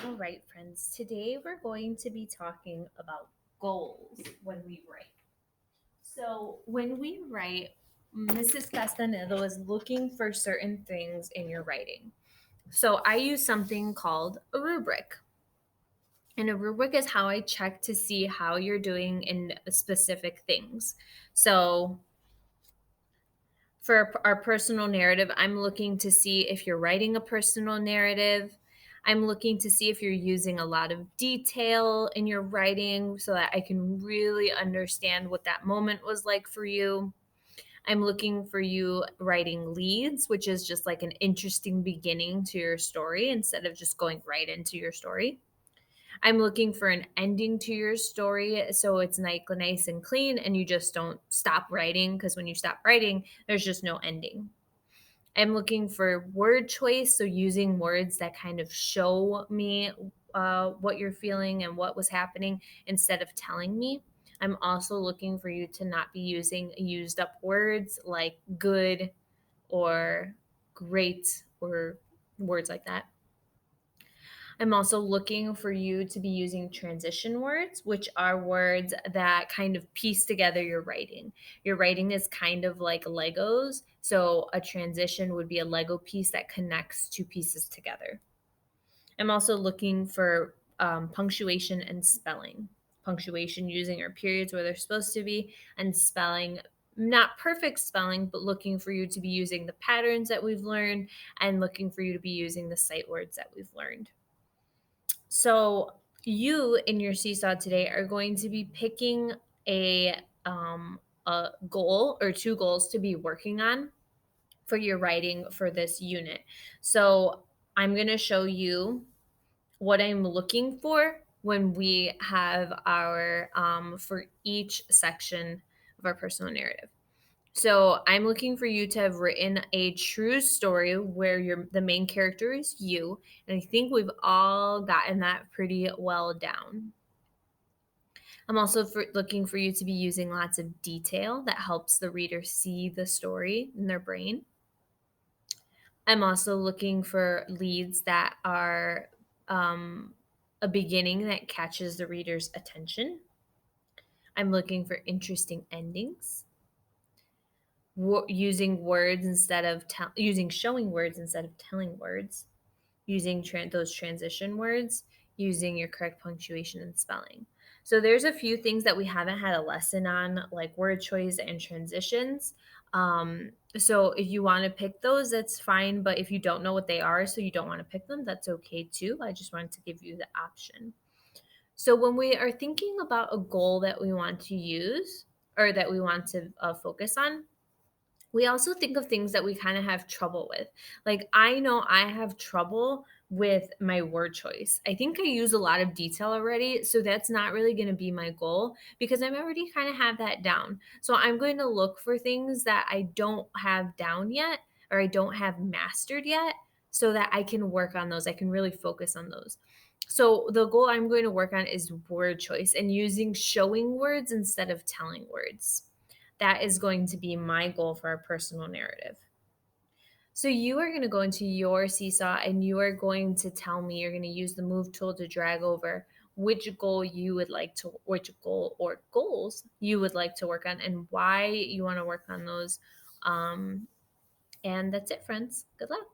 All right, friends. Today we're going to be talking about goals when we write. So, when we write, Mrs. Castaneda is looking for certain things in your writing. So, I use something called a rubric. And a rubric is how I check to see how you're doing in specific things. So, for our personal narrative, I'm looking to see if you're writing a personal narrative. I'm looking to see if you're using a lot of detail in your writing so that I can really understand what that moment was like for you. I'm looking for you writing leads, which is just like an interesting beginning to your story instead of just going right into your story. I'm looking for an ending to your story so it's nice and clean and you just don't stop writing because when you stop writing, there's just no ending. I'm looking for word choice, so using words that kind of show me what you're feeling and what was happening instead of telling me. I'm also looking for you to not be using used up words like good or great or words like that. I'm also looking for you to be using transition words, which are words that kind of piece together your writing. Your writing is kind of like Legos. So a transition would be a Lego piece that connects two pieces together. I'm also looking for punctuation and spelling. Punctuation using your periods where they're supposed to be, and spelling, not perfect spelling, but looking for you to be using the patterns that we've learned and looking for you to be using the sight words that we've learned. So you in your seesaw today are going to be picking a a goal or two goals to be working on for your writing for this unit. So I'm going to show you what I'm looking for when we have our for each section of our personal narrative. So I'm looking for you to have written a true story where the main character is you, and I think we've all gotten that pretty well down. I'm also looking for you to be using lots of detail that helps the reader see the story in their brain. I'm also looking for leads that are um, a beginning that catches the reader's attention. I'm looking for interesting endings. Using words instead of using showing words instead of telling words, using those transition words, using your correct punctuation and spelling. So there's a few things that we haven't had a lesson on, like word choice and transitions. So if you want to pick those, that's fine. But if you don't know what they are, so you don't want to pick them, that's okay too. I just wanted to give you the option. So when we are thinking about a goal that we want to use or that we want to focus on, we also think of things that we kind of have trouble with. Like, I know I have trouble with my word choice. I think I use a lot of detail already. So that's not really going to be my goal because I'm already kind of have that down. So I'm going to look for things that I don't have down yet or I don't have mastered yet so that I can work on those. I can really focus on those. So the goal I'm going to work on is word choice and using showing words instead of telling words. That is going to be my goal for our personal narrative. So you are going to go into your seesaw and you are going to tell me, you're going to use the move tool to drag over which goal you would like to, which goal or goals you would like to work on and why you want to work on those. And that's it, friends. Good luck.